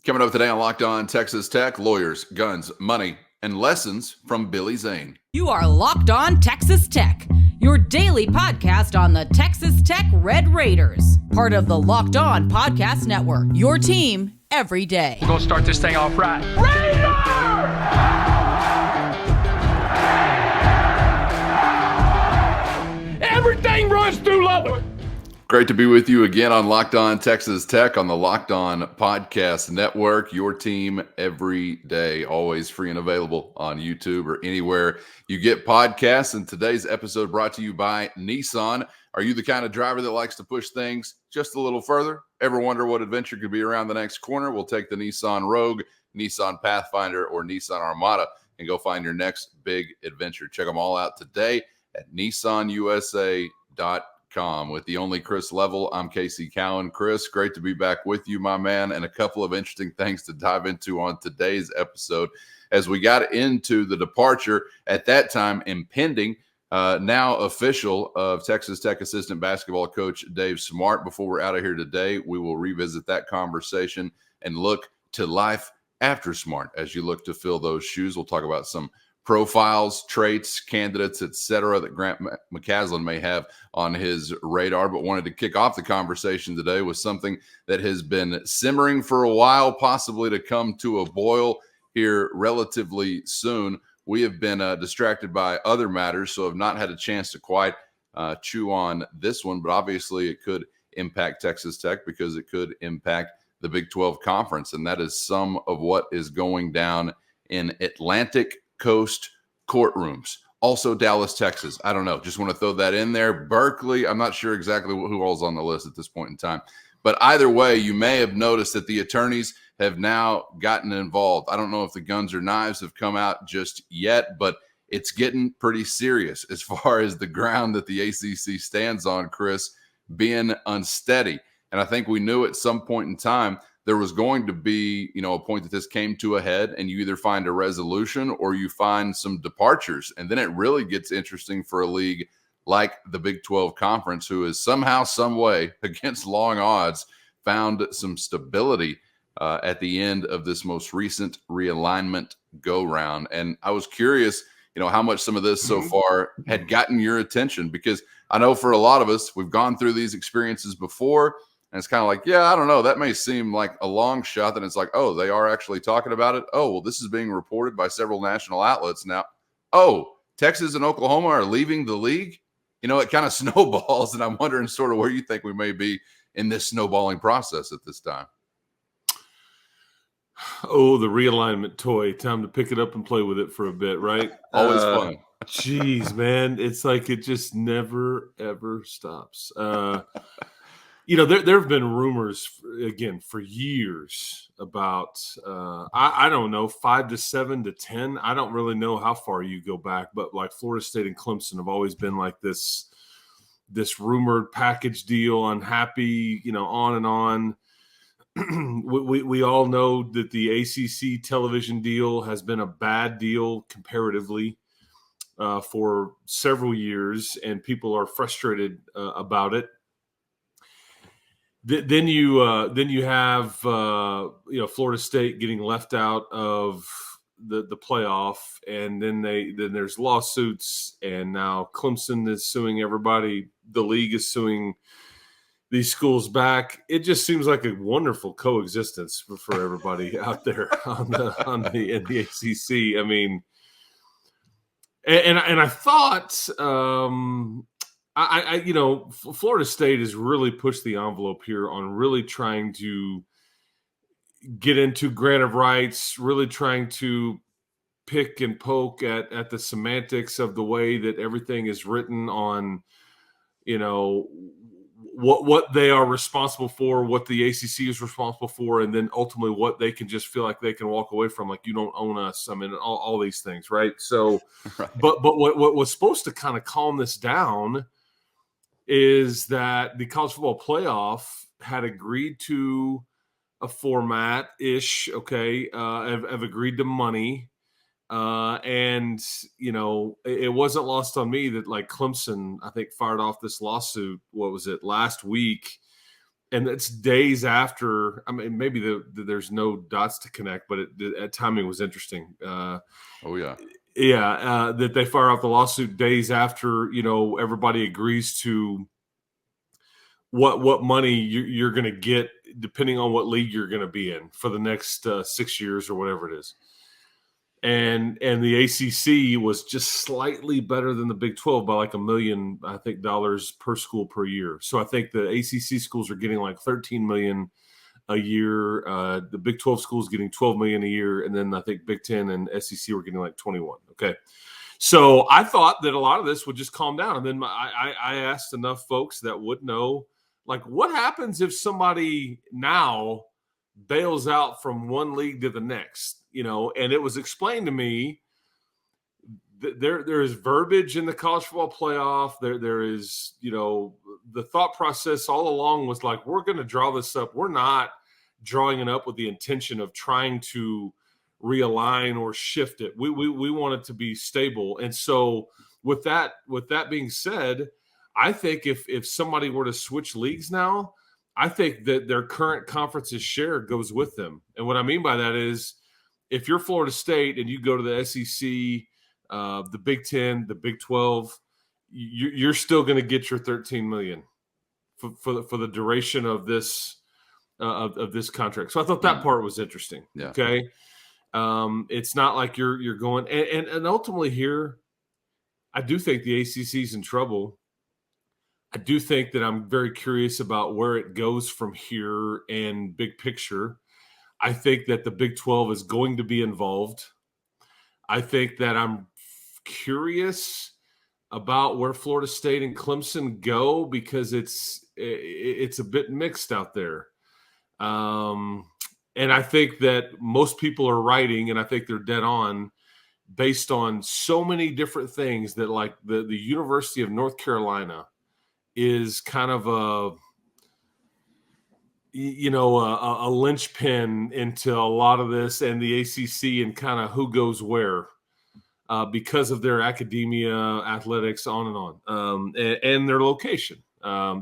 Coming up today on Locked On Texas Tech, lawyers, guns, money, and lessons from Billy Zane. You are Locked On Texas Tech, your daily podcast on the Texas Tech Red Raiders. Part of the Locked On Podcast Network, your team every day. We're going to start this thing off right. Raider! Everything runs through Lubbock. Great to be with you again on Locked On Texas Tech on the Locked On Podcast Network. Your team every day, always free and available on YouTube or anywhere you get podcasts. And today's episode brought to you by Nissan. Are you the kind of driver that likes to push things just a little further? Ever wonder what adventure could be around the next corner? We'll take the Nissan Rogue, Nissan Pathfinder, or Nissan Armada and go find your next big adventure. Check them all out today at nissanusa.com. With the only Chris Level, I'm Casey Cowan. Chris, great to be back with you, my man, and a couple of interesting things to dive into on today's episode. As we got into the departure, at that time impending, now official, of Texas Tech assistant basketball coach Dave Smart. Before we're out of here today, we will revisit that conversation and look to life after Smart as you look to fill those shoes. We'll talk about some profiles, traits, candidates, etc., that Grant McCaslin may have on his radar, but wanted to kick off the conversation today with something that has been simmering for a while, possibly to come to a boil here relatively soon. We have been distracted by other matters, so have not had a chance to quite chew on this one, but obviously it could impact Texas Tech because it could impact the Big 12 Conference, and that is some of what is going down in Atlantic Coast courtrooms. Also Dallas, Texas. I don't know. Just want to throw that in there. Berkeley, I'm not sure exactly who all's on the list at this point in time. But either way, you may have noticed that the attorneys have now gotten involved. I don't know if the guns or knives have come out just yet, but it's getting pretty serious as far as the ground that the ACC stands on, Chris, being unsteady. And I think we knew at some point in time there was going to be, a point that this came to a head and you either find a resolution or you find some departures. And then it really gets interesting for a league like the Big 12 Conference, who has somehow, some way, against long odds, found some stability at the end of this most recent realignment go-round. And I was curious, how much some of this so far had gotten your attention, because I know for a lot of us, we've gone through these experiences before. And it's kind of like, I don't know. That may seem like a long shot. Then it's like, oh, they are actually talking about it. Oh, well, this is being reported by several national outlets now. Oh, Texas and Oklahoma are leaving the league. It kind of snowballs. And I'm wondering sort of where you think we may be in this snowballing process at this time. Oh, the realignment toy. Time to pick it up and play with it for a bit, right? Always fun. Geez, man. It's like it just never, ever stops. There have been rumors, again, for years about, I don't know, 5 to 7 to 10. I don't really know how far you go back, but like Florida State and Clemson have always been like this rumored package deal, unhappy, on and on. we all know that the ACC television deal has been a bad deal comparatively for several years, and people are frustrated about it. Then you have Florida State getting left out of the playoff, and then there's lawsuits, and now Clemson is suing everybody. The league is suing these schools back. It just seems like a wonderful coexistence for everybody out there in the ACC. I mean, and I thought. Florida State has really pushed the envelope here on really trying to get into grant of rights, really trying to pick and poke at the semantics of the way that everything is written on, what they are responsible for, what the ACC is responsible for, and then ultimately what they can just feel like they can walk away from, like, you don't own us. I mean, all these things, right? So, right. But what was supposed to kind of calm this down is that the college football playoff had agreed to a format-ish, okay, have agreed to money. And, it wasn't lost on me that, like, Clemson, I think, fired off this lawsuit, last week, and it's days after. I mean, maybe there's no dots to connect, but timing was interesting. Oh yeah. Yeah, that they fire out the lawsuit days after, everybody agrees to what money you're going to get depending on what league you're going to be in for the next 6 years or whatever it is. And the ACC was just slightly better than the Big 12 by like $1 million, I think, dollars per school per year. So I think the ACC schools are getting like $13 million a year. The Big 12 schools getting $12 million a year, and then I think Big 10 and SEC were getting like 21. Okay, so I thought that a lot of this would just calm down, and then I asked enough folks that would know, like, what happens if somebody now bails out from one league to the next, And it was explained to me that there is verbiage in the college football playoff. There is, the thought process all along was like, we're going to draw this up. We're not drawing it up with the intention of trying to realign or shift it. We want it to be stable. And so with that being said, I think if somebody were to switch leagues now, I think that their current conference's share goes with them. And what I mean by that is, if you're Florida State and you go to the SEC, the Big 10, the Big 12, you're still going to get your $13 million for the duration of this of this contract. So I thought that part was interesting. Yeah. Okay, it's not like you're going and ultimately here, I do think the ACC's in trouble. I do think that I'm very curious about where it goes from here and big picture. I think that the Big 12 is going to be involved. I think that I'm curious about where Florida State and Clemson go because it's a bit mixed out there. And I think that most people are writing, and I think they're dead on, based on so many different things, that like the University of North Carolina is kind of a linchpin into a lot of this, and the ACC and kind of who goes where because of their academia, athletics, on and on, and their location. I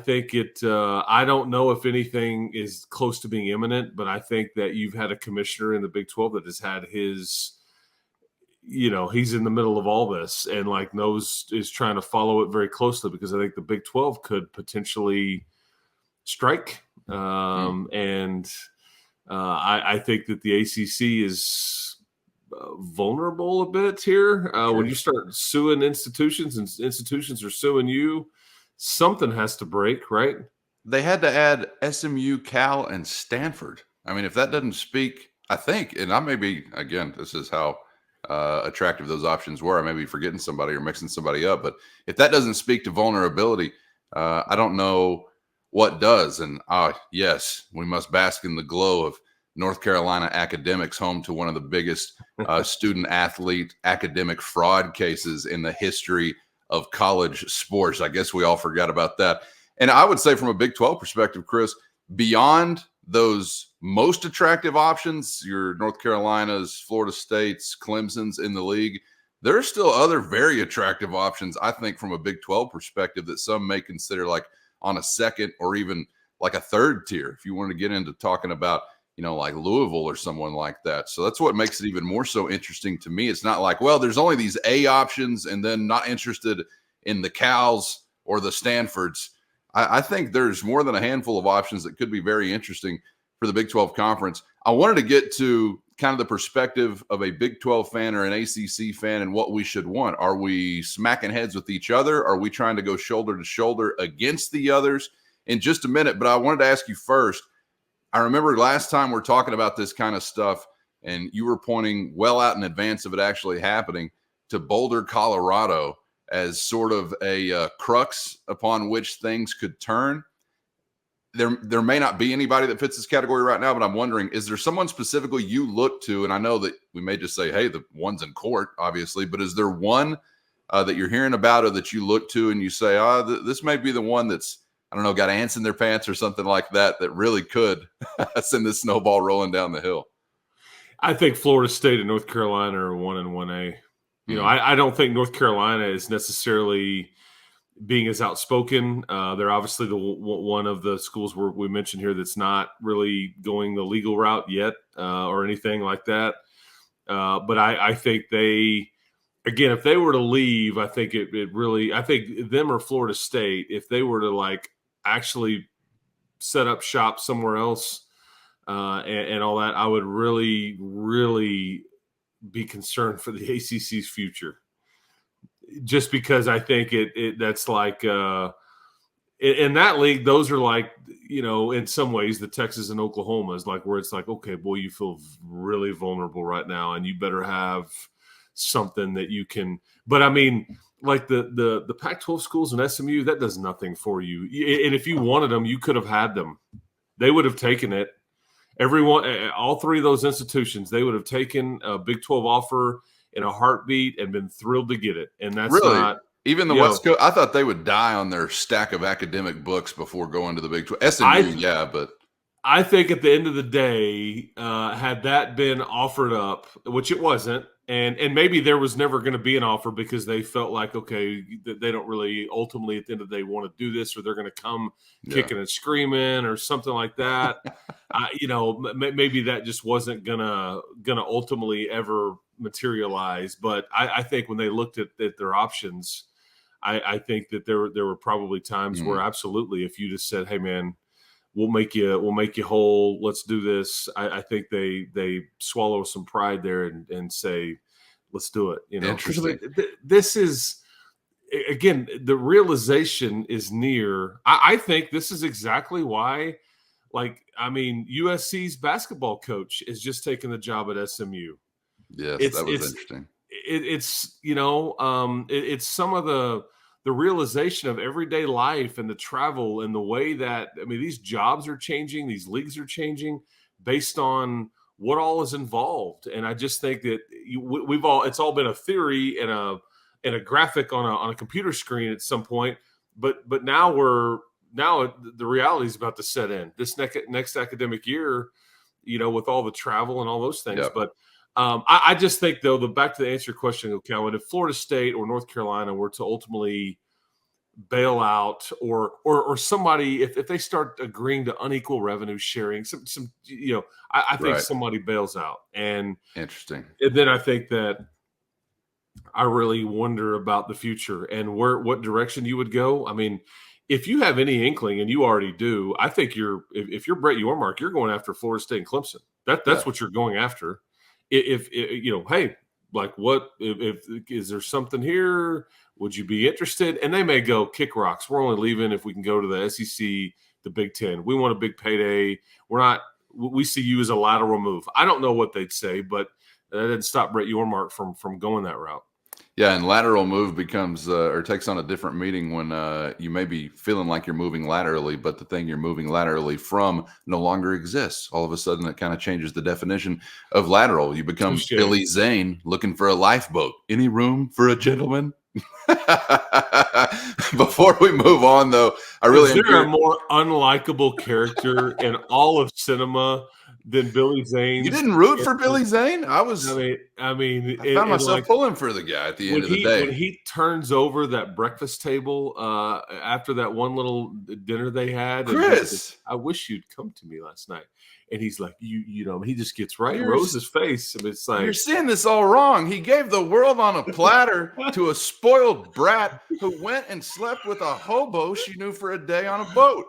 think I don't know if anything is close to being imminent, but I think that you've had a commissioner in the Big 12 that has had his, he's in the middle of all this and is trying to follow it very closely, because I think the Big 12 could potentially strike. And I think that the ACC is vulnerable a bit here. When you start suing institutions and institutions are suing you, something has to break, right? They had to add SMU, Cal, and Stanford. I mean, if that doesn't speak, I think, and I may be, again, this is how attractive those options were. I may be forgetting somebody or mixing somebody up, but if that doesn't speak to vulnerability, I don't know what does. And yes, we must bask in the glow of North Carolina academics, home to one of the biggest student athlete academic fraud cases in the history of college sports. I guess we all forgot about that. And I would say from a Big 12 perspective, Chris, beyond those most attractive options, your North Carolinas, Florida States, Clemson's in the league, there are still other very attractive options, I think, from a Big 12 perspective that some may consider like on a second or even like a third tier, if you want to get into talking about, like Louisville or someone like that. So that's what makes it even more so interesting to me. It's not like, well, there's only these A options and then not interested in the Cals or the Stanfords. I think there's more than a handful of options that could be very interesting for the Big 12 conference. I wanted to get to kind of the perspective of a Big 12 fan or an ACC fan and what we should want. Are we smacking heads with each other? Are we trying to go shoulder to shoulder against the others? In just a minute, but I wanted to ask you first, I remember last time we're talking about this kind of stuff, and you were pointing well out in advance of it actually happening to Boulder, Colorado, as sort of a crux upon which things could turn. There may not be anybody that fits this category right now, but I'm wondering, is there someone specifically you look to? And I know that we may just say, hey, the one's in court, obviously, but is there one that you're hearing about or that you look to and you say, this may be the one that's, I don't know, got ants in their pants or something like that, that really could send this snowball rolling down the hill? I think Florida State and North Carolina are 1 and 1A. I don't think North Carolina is necessarily being as outspoken. They're obviously one of the schools where we mentioned here that's not really going the legal route yet or anything like that. But I think they, again, if they were to leave, I think I think them or Florida State, if they were to like actually set up shop somewhere else and all that, I would really, really be concerned for the ACC's future. Just because I think that's like in that league, those are like, in some ways the Texas and Oklahoma is like where it's like, okay, boy, you feel really vulnerable right now, and you better have something that you can. But I mean, like the Pac-12 schools and SMU, that does nothing for you. And if you wanted them, you could have had them. They would have taken it. Everyone, all three of those institutions, they would have taken a Big 12 offer in a heartbeat and been thrilled to get it. And that's really not even the West Coast. I thought they would die on their stack of academic books before going to the Big 12. SMU, but I think at the end of the day, had that been offered up, which it wasn't, and maybe there was never going to be an offer because they felt like, okay, they don't really ultimately at the end of the day want to do this, or they're going to come kicking and screaming or something like that. Maybe that just wasn't gonna ultimately ever materialize. But I think when they looked at their options, I think that there were probably times where absolutely, if you just said, hey man, we'll make you whole, let's do this, I think they swallow some pride there and say, let's do it. Interesting. This is, again, the realization is near. I think this is exactly why, USC's basketball coach is just taking the job at SMU. Yes, that was interesting. It's some of the realization of everyday life and the travel and the way that, these jobs are changing, these leagues are changing based on what all is involved. And I just think that it's all been a theory and a graphic on a computer screen at some point, but now the reality is about to set in this next academic year, with all the travel and all those things. Yep. But I just think, though, back to the answer your question, Calvin, if Florida State or North Carolina were to ultimately bail out or somebody, if they start agreeing to unequal revenue sharing, I think somebody bails out. And interesting. And then I think that I really wonder about the future and what direction you would go. If you have any inkling, and you already do, I think if you're Brett Yormark, you're going after Florida State and Clemson. That's what you're going after. If hey, like what if is there something here? Would you be interested? And they may go, kick rocks. We're only leaving if we can go to the SEC, the Big Ten. We want a big payday. We see you as a lateral move. I don't know what they'd say, but that didn't stop Brett Yormark from going that route. Yeah, and lateral move becomes or takes on a different meaning when you may be feeling like you're moving laterally, but the thing you're moving laterally from no longer exists. All of a sudden, it kind of changes the definition of lateral. You become Billy Zane looking for a lifeboat. Any room for a gentleman? Before we move on, though, is there a more unlikable character in all of cinema than Billy Zane? You didn't root for Billy Zane? I found myself pulling for the guy at the end of the day. When he turns over that breakfast table after that one little dinner they had, Chris, I wish you'd come to me last night. And he's like, he just gets right in Rose's face. And it's like, you're seeing this all wrong. He gave the world on a platter to a spoiled brat who went and slept with a hobo she knew for a day on a boat.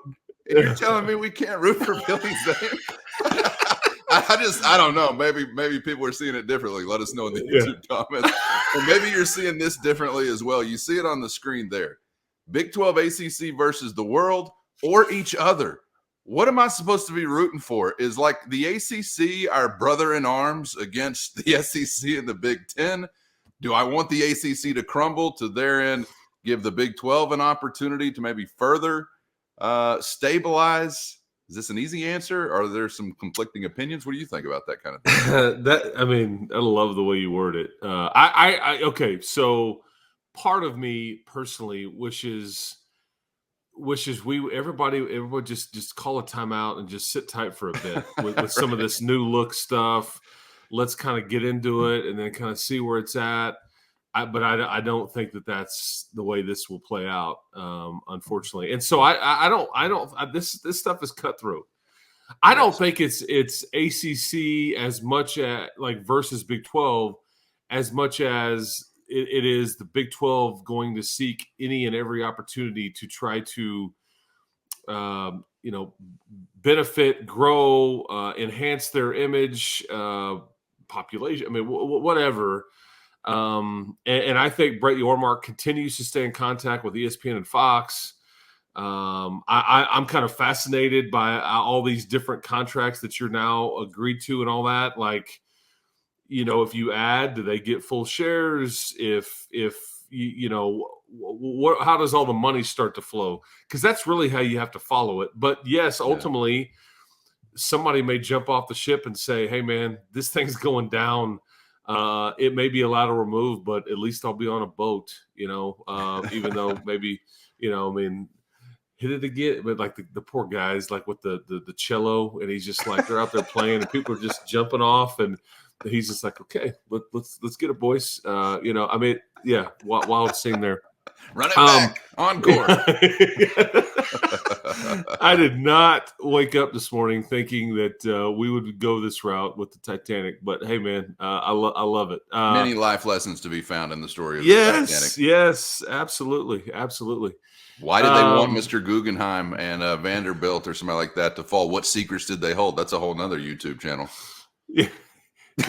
And you're telling me we can't root for Billy Zane? I don't know. Maybe people are seeing it differently. Let us know in the YouTube comments. Or maybe you're seeing this differently as well. You see it on the screen there. Big 12 ACC versus the world or each other. What am I supposed to be rooting for? Is like the ACC our brother in arms against the SEC and the Big 10? Do I want the ACC to crumble to therein give the Big 12 an opportunity to maybe further stabilize? Is this an easy answer? Or are there some conflicting opinions? What do you think about that kind of thing? I love the way you word it. Okay. So part of me personally wishes everybody just call a timeout and just sit tight for a bit with some of this new look stuff. Let's kind of get into it and then kind of see where it's at. but I don't think that that's the way this will play out, unfortunately. And so this stuff is cutthroat. I don't think it's ACC as much as like versus Big 12 as much as it is the Big 12 going to seek any and every opportunity to try to benefit, grow, enhance their image, population. I mean, whatever. And I think Brett Yormark continues to stay in contact with ESPN and Fox. I'm kind of fascinated by all these different contracts that you're now agreed to and all that. Like, if you add, do they get full shares? If how does all the money start to flow? Because that's really how you have to follow it. But yes, ultimately, somebody may jump off the ship and say, "Hey, man, this thing's going down. It may be a lateral move, but at least I'll be on a boat." Even though maybe, hit it again. But like the poor guys, like with the cello, and he's just like they're out there playing, and people are just jumping off, and he's just like, "Okay, let's get it, boys." Wild scene there. Run it back. Encore. I did not wake up this morning thinking that we would go this route with the Titanic, but hey, man, I love it. Many life lessons to be found in the story of the Titanic. Yes, absolutely. Why did they want Mr. Guggenheim and Vanderbilt or somebody like that to fall? What secrets did they hold? That's a whole nother YouTube channel. Yeah.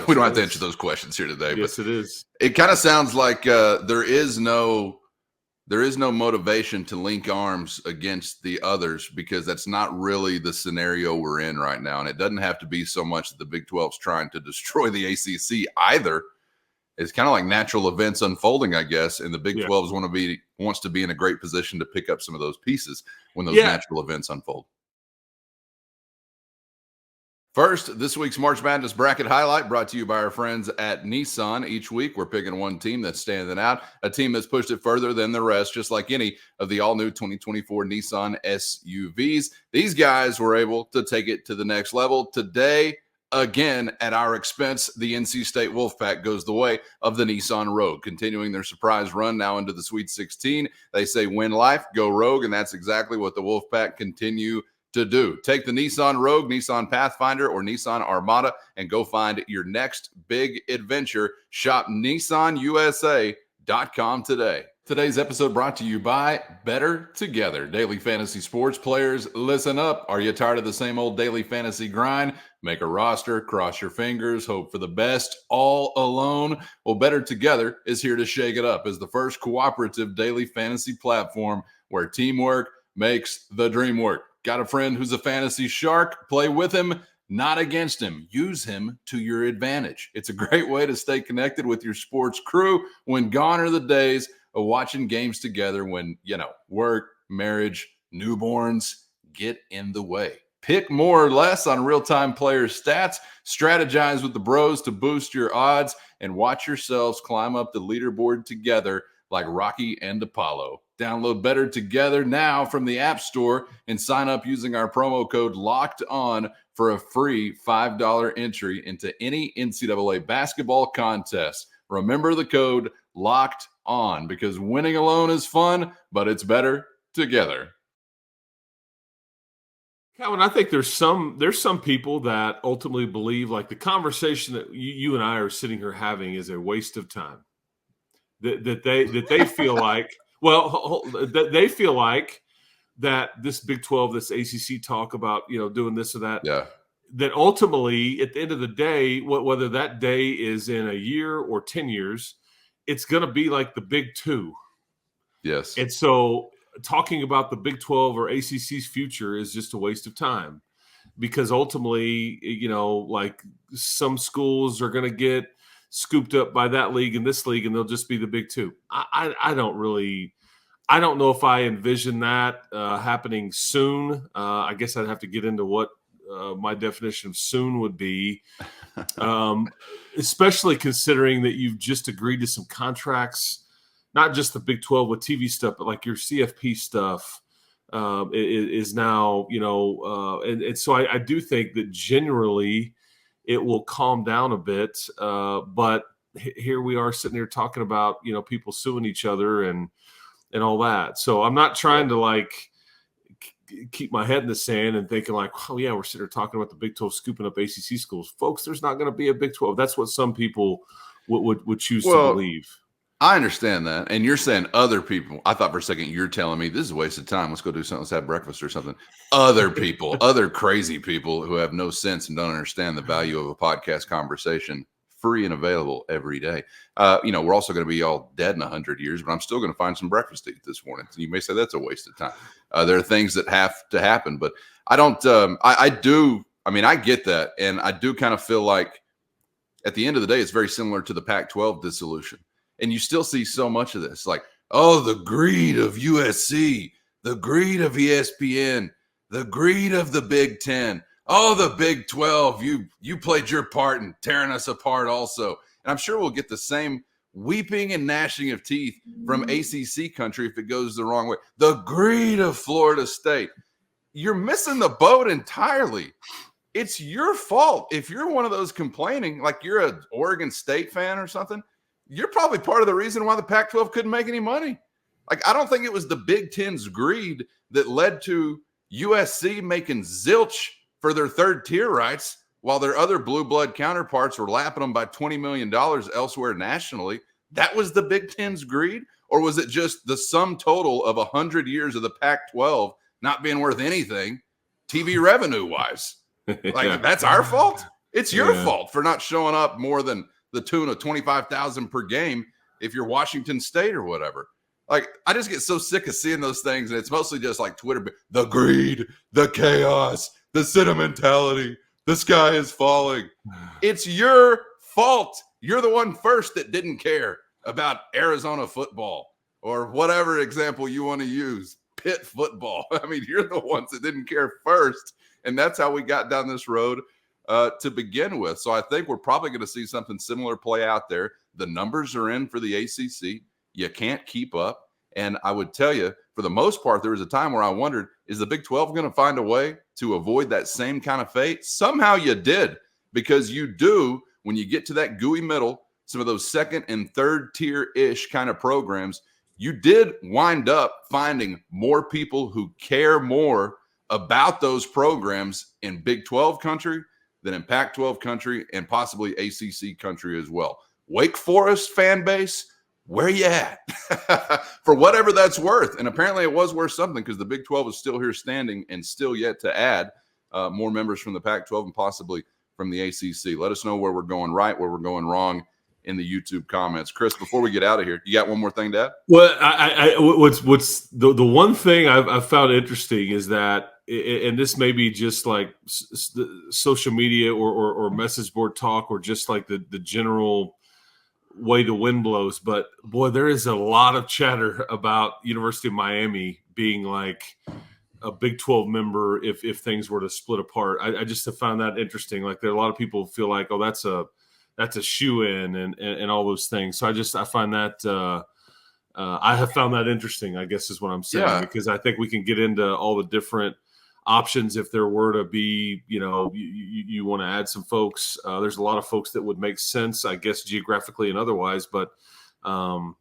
We don't have to answer those questions here today. Yes, but it is. It kind of sounds like there is no motivation to link arms against the others, because that's not really the scenario we're in right now. And it doesn't have to be so much that the Big 12's trying to destroy the ACC either. It's kind of like natural events unfolding, I guess. And the Big 12 wants to be in a great position to pick up some of those pieces when those natural events unfold. First, this week's March Madness Bracket Highlight brought to you by our friends at Nissan. Each week, we're picking one team that's standing out, a team that's pushed it further than the rest, just like any of the all-new 2024 Nissan SUVs. These guys were able to take it to the next level. Today, again, at our expense, the NC State Wolfpack goes the way of the Nissan Rogue, continuing their surprise run now into the Sweet 16. They say win life, go Rogue, and that's exactly what the Wolfpack continue to do. Take the Nissan Rogue, Nissan Pathfinder, or Nissan Armada and go find your next big adventure. Shop NissanUSA.com today. Today's episode brought to you by Bettor Together. Daily fantasy sports players, listen up. Are you tired of the same old daily fantasy grind? Make a roster, cross your fingers, hope for the best, all alone? Well, Bettor Together is here to shake it up as the first cooperative daily fantasy platform where teamwork makes the dream work. Got a friend who's a fantasy shark? Play with him, not against him. Use him to your advantage. It's a great way to stay connected with your sports crew when gone are the days of watching games together when, work, marriage, newborns get in the way. Pick more or less on real-time player stats, strategize with the bros to boost your odds, and watch yourselves climb up the leaderboard together like Rocky and Apollo. Download Bettor Together now from the App Store and sign up using our promo code LOCKEDON for a free $5 entry into any NCAA basketball contest. Remember the code LOCKEDON, because winning alone is fun, but it's better together. Calvin, I think there's some people that ultimately believe like the conversation that you and I are sitting here having is a waste of time. That they feel like, that they feel like that this Big 12, this ACC talk about, doing this or that, that ultimately at the end of the day, whether that day is in a year or 10 years, it's going to be like the Big 2. Yes. And so talking about the Big 12 or ACC's future is just a waste of time, because ultimately, like some schools are going to get scooped up by that league and this league, and they'll just be the Big 2. I don't know if I envision that happening soon. I guess I'd have to get into what my definition of soon would be, especially considering that you've just agreed to some contracts, not just the Big 12 with TV stuff, but like your CFP stuff is now, and so I do think that generally it will calm down a bit. But here we are sitting here talking about, people suing each other and all that. So I'm not trying to like keep my head in the sand and thinking like, oh yeah, we're sitting here talking about the Big 12 scooping up ACC schools. Folks, there's not going to be a Big 12. That's what some people would choose to believe. I understand that. And you're saying other people. I thought for a second you're telling me this is a waste of time. Let's go do something. Let's have breakfast or something. Other people, other crazy people who have no sense and don't understand the value of a podcast conversation, free and available every day. We're also going to be all dead in 100 years, but I'm still going to find some breakfast to eat this morning. So you may say that's a waste of time. There are things that have to happen, but I don't. I do. I mean, I get that, and I do kind of feel like at the end of the day, it's very similar to the Pac-12 dissolution. And you still see so much of this, like, oh, the greed of USC, the greed of ESPN, the greed of the Big Ten. Oh, the Big 12, you played your part in tearing us apart also. And I'm sure we'll get the same weeping and gnashing of teeth from ACC country if it goes the wrong way. The greed of Florida State. You're missing the boat entirely. It's your fault. If you're one of those complaining, like you're an Oregon State fan or something, you're probably part of the reason why the Pac-12 couldn't make any money. Like, I don't think it was the Big Ten's greed that led to USC making zilch for their third tier rights while their other blue blood counterparts were lapping them by $20 million elsewhere nationally. That was the Big Ten's greed? Or was it just the sum total of 100 years of the Pac-12 not being worth anything TV revenue-wise? Like, that's our fault? It's your fault for not showing up more than the tune of 25,000 per game if you're Washington State or whatever. Like, I just get so sick of seeing those things, and it's mostly just like Twitter, the greed, the chaos, the sentimentality, the sky is falling. It's your fault. You're the one first that didn't care about Arizona football or whatever example you want to use, Pitt football. I mean, you're the ones that didn't care first, and that's how we got down this road to begin with. So I think we're probably going to see something similar play out there. The numbers are in for the ACC. You can't keep up. And I would tell you, for the most part, there was a time where I wondered, is the Big 12 going to find a way to avoid that same kind of fate? Somehow you did, because you do, when you get to that gooey middle, some of those second and third tier-ish kind of programs, you did wind up finding more people who care more about those programs in Big 12 country than in Pac-12 country and possibly ACC country as well. Wake Forest fan base, where you at? For whatever that's worth. And apparently it was worth something, because the Big 12 is still here standing and still yet to add more members from the Pac-12 and possibly from the ACC. Let us know where we're going right, where we're going wrong in the YouTube comments. Chris, before we get out of here, you got one more thing to add? Well, what's the one thing I've found interesting is that, and this may be just like social media or message board talk or just like the general way the wind blows, but boy, there is a lot of chatter about University of Miami being like a Big 12 member if things were to split apart. I just have found that interesting. Like, there are a lot of people feel like, oh, that's a shoe-in and all those things. So I find that I have found that interesting, I guess is what I'm saying, because I think we can get into all the different options if there were to be, you want to add some folks. There's a lot of folks that would make sense, I guess, geographically and otherwise. But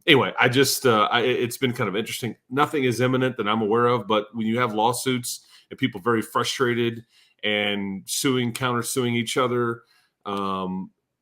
anyway, I just it's been kind of interesting. Nothing is imminent that I'm aware of, but when you have lawsuits and people very frustrated and counter-suing each other,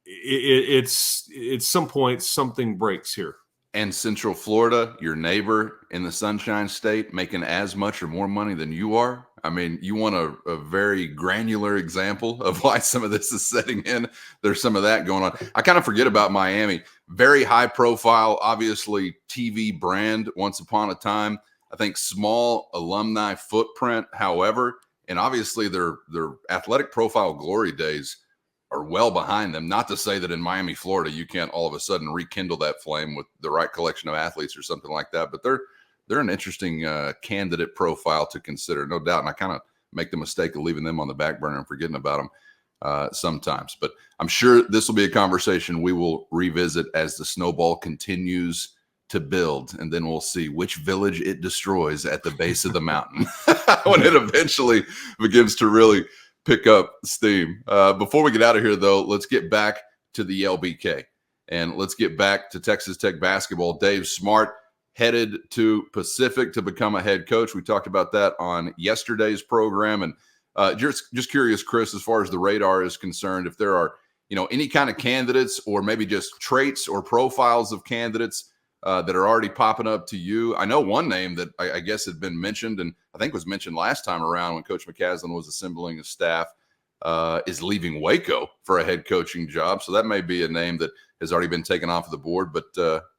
it's at some point something breaks here. And Central Florida, your neighbor in the Sunshine State, making as much or more money than you are. I mean, you want a very granular example of why some of this is setting in. There's some of that going on. I kind of forget about Miami. Very high profile, obviously TV brand once upon a time. I think small alumni footprint, however, and obviously their athletic profile glory days are well behind them. Not to say that in Miami, Florida, you can't all of a sudden rekindle that flame with the right collection of athletes or something like that. But they're an interesting candidate profile to consider, no doubt. And I kind of make the mistake of leaving them on the back burner and forgetting about them sometimes. But I'm sure this will be a conversation we will revisit as the snowball continues to build, and then we'll see which village it destroys at the base of the mountain when it eventually begins to really pick up steam. Before we get out of here, though, let's get back to the LBK. And let's get back to Texas Tech basketball. Dave Smart headed to Pacific to become a head coach. We talked about that on yesterday's program. And just curious, Chris, as far as the radar is concerned, if there are, any kind of candidates or maybe just traits or profiles of candidates that are already popping up to you. I know one name that I guess had been mentioned, and I think was mentioned last time around when Coach McCaslin was assembling his staff, is leaving Waco for a head coaching job. So that may be a name that has already been taken off of the board. But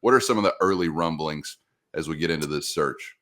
what are some of the early rumblings as we get into this search?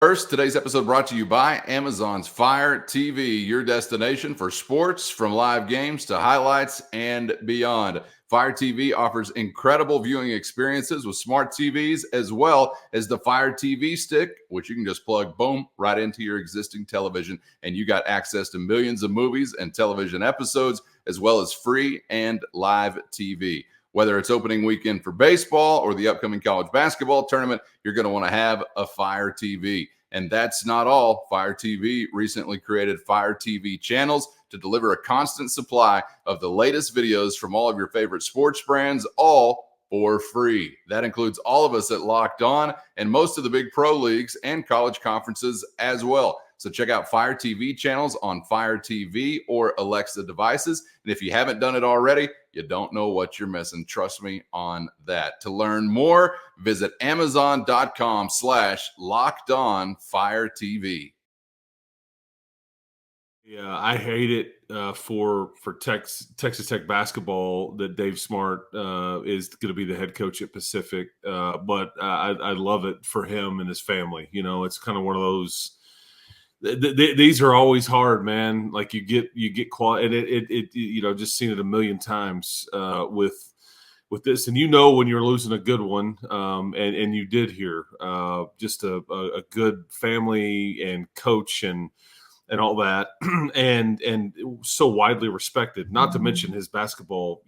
First, today's episode brought to you by Amazon's Fire TV, your destination for sports, from live games to highlights and beyond. Fire TV offers incredible viewing experiences with smart TVs, as well as the Fire TV stick, which you can just plug, boom, right into your existing television. And you got access to millions of movies and television episodes, as well as free and live TV. Whether it's opening weekend for baseball or the upcoming college basketball tournament, you're going to want to have a Fire TV. And that's not all. Fire TV recently created Fire TV channels to deliver a constant supply of the latest videos from all of your favorite sports brands, all for free. That includes all of us at Locked On and most of the big pro leagues and college conferences as well. So check out Fire TV channels on Fire TV or Alexa devices. And if you haven't done it already, you don't know what you're missing. Trust me on that. To learn more, visit Amazon.com/LockedOnFireTV. Yeah, I hate it for Texas Tech basketball that Dave Smart is going to be the head coach at Pacific. But I love it for him and his family. It's kind of one of those. These are always hard, man. Like you get quality, and it just seen it a million times with this, and when you're losing a good one, and you did here, just a good family and coach and all that, and so widely respected. Not to mention his basketball,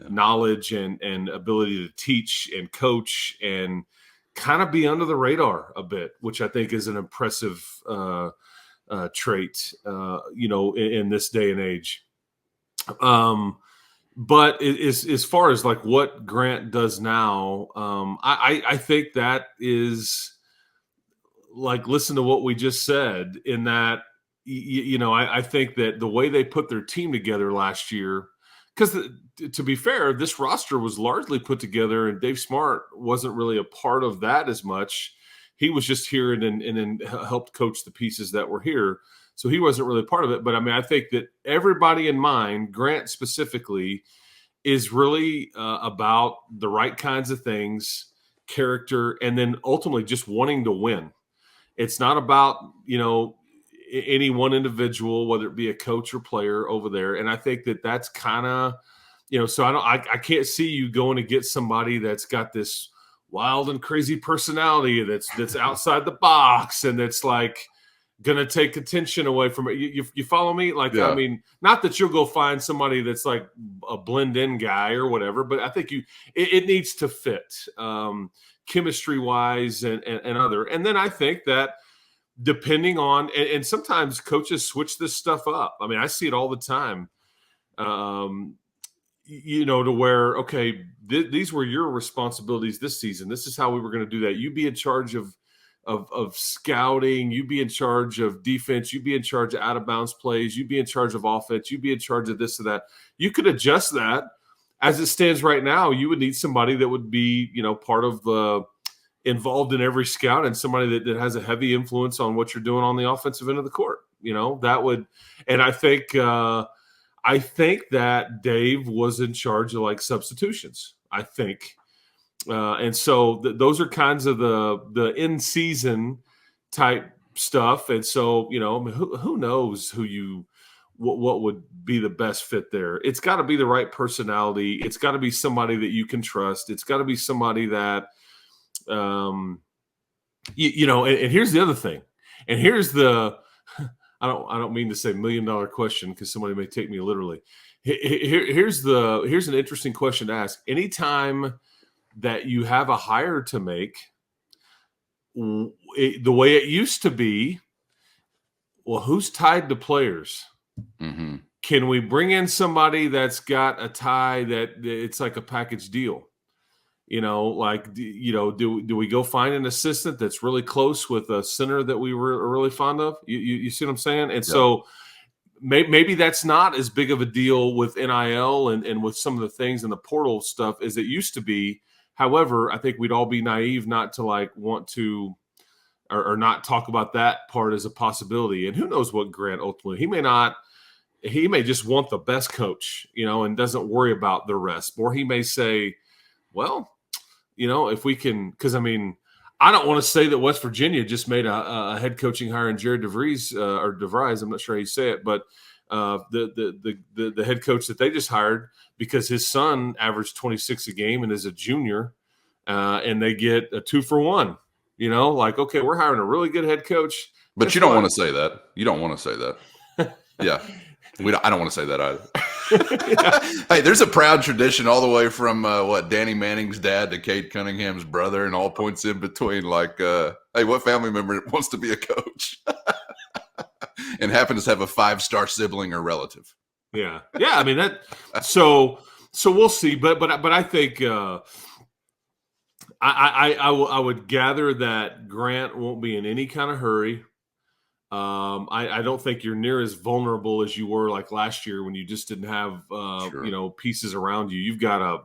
knowledge and ability to teach and coach and kind of be under the radar a bit, which I think is an impressive trait, in this day and age. But as far as like what Grant does now, I think that is like, listen to what we just said in that, I think that the way they put their team together last year, because to be fair, this roster was largely put together, and Dave Smart wasn't really a part of that as much. He was just here and helped coach the pieces that were here. So he wasn't really a part of it. But, I think that everybody in mind, Grant specifically, is really about the right kinds of things, character, and then ultimately just wanting to win. It's not about, any one individual, whether it be a coach or player over there. And I think that that's kind of, so I can't see you going to get somebody that's got this wild and crazy personality that's outside the box and that's like going to take attention away from it. You follow me? Like, yeah. Not that you'll go find somebody that's like a blend in guy or whatever, but I think it needs to fit chemistry wise and other. And then I think that, depending on, and sometimes coaches switch this stuff up. I see it all the time, to where, okay, these were your responsibilities this season. This is how we were going to do that. You be in charge of scouting. You be in charge of defense. You be in charge of out of bounds plays. You be in charge of offense. You be in charge of this or that. You could adjust that. As it stands right now, you would need somebody that would be, part of the involved in every scout, and somebody that has a heavy influence on what you're doing on the offensive end of the court. That would, and I think that Dave was in charge of like substitutions, I think. And so those are kinds of the in season type stuff. And so, who knows what would be the best fit there. It's got to be the right personality. It's got to be somebody that you can trust. It's got to be somebody that, and here's the other thing, and here's the, I don't mean to say $1 million question because somebody may take me literally. Here's an interesting question to ask. Anytime that you have a hire to make, the way it used to be, well, who's tied to players? Mm-hmm. can we bring in somebody that's got a tie that it's like a package deal? Like, do we go find an assistant that's really close with a center that we were really fond of? You see what I'm saying? And so maybe that's not as big of a deal with NIL and with some of the things in the portal stuff as it used to be. However, I think we'd all be naive not to like want to or not talk about that part as a possibility. And who knows what Grant ultimately, he may just want the best coach, and doesn't worry about the rest. Or he may say, well, if we can, because I don't want to say that West Virginia just made a head coaching hire in Jared DeVries or DeVries. I'm not sure how you say it, but the head coach that they just hired, because his son averaged 26 a game and is a junior, and they get a 2-for-1. Like, okay, we're hiring a really good head coach. But you don't want to say that. You don't want to say that. Yeah. I don't want to say that either. Hey, there's a proud tradition all the way from Danny Manning's dad to Kate Cunningham's brother and all points in between. Like, hey, what family member wants to be a coach and happens to have a 5-star sibling or relative? Yeah. That. So we'll see. But I think I would gather that Grant won't be in any kind of hurry. I don't think you're near as vulnerable as you were like last year when you just didn't have pieces around you. You've got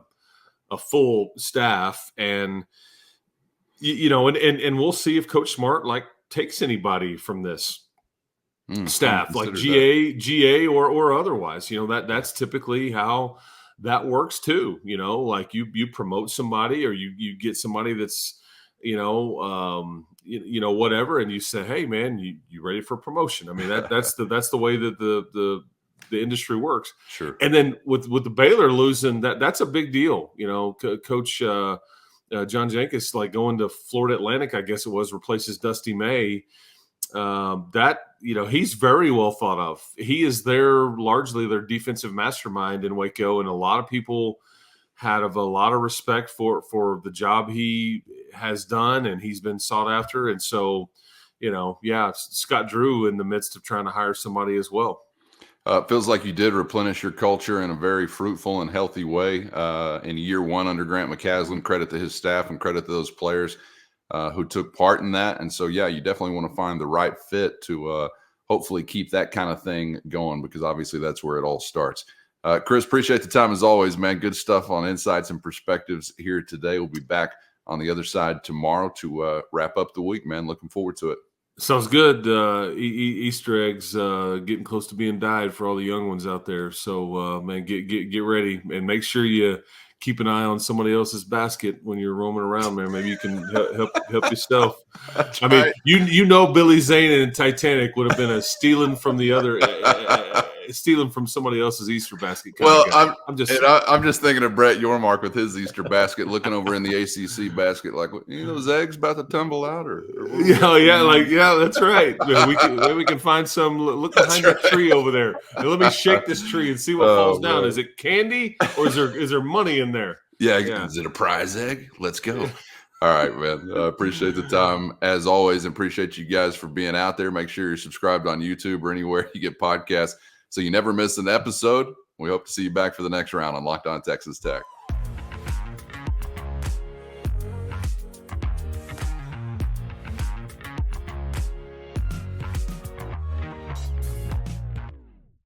a full staff, and and we'll see if Coach Smart like takes anybody from this staff, like GA or otherwise. That's typically how that works too. Like you promote somebody or you get somebody that's whatever, and you say, hey man, you ready for promotion? That's the way that the industry works. Sure. And then with the Baylor losing, that's a big deal. Coach John Jenkins, like going to Florida Atlantic, I guess it was, replaces Dusty May. He's very well thought of. He is largely their defensive mastermind in Waco, and a lot of people have a lot of respect for the job he has done, and he's been sought after. And so, Scott Drew in the midst of trying to hire somebody as well. It feels like you did replenish your culture in a very fruitful and healthy way in year one under Grant McCaslin. Credit to his staff and credit to those players who took part in that. And so, you definitely want to find the right fit to hopefully keep that kind of thing going, because obviously that's where it all starts. Chris, appreciate the time as always, man. Good stuff on insights and perspectives here today. We'll be back on the other side tomorrow to wrap up the week, man. Looking forward to it. Sounds good. Easter eggs getting close to being dyed for all the young ones out there. So, man, get ready and make sure you keep an eye on somebody else's basket when you're roaming around, man. Maybe you can help yourself. Right. Billy Zane in Titanic would have been a stealing from the other. Stealing from somebody else's Easter basket. I'm just thinking of Brett Yormark with his Easter basket, looking over in the ACC basket, like, those eggs about to tumble out, or that's right. We can find some. Look behind that tree over there, and let me shake this tree and see what falls down. Is it candy, or is there money in there? Yeah. Is it a prize egg? Let's go. All right, man. Appreciate the time as always, and appreciate you guys for being out there. Make sure you're subscribed on YouTube or anywhere you get podcasts, so you never miss an episode. We hope to see you back for the next round on Locked On Texas Tech.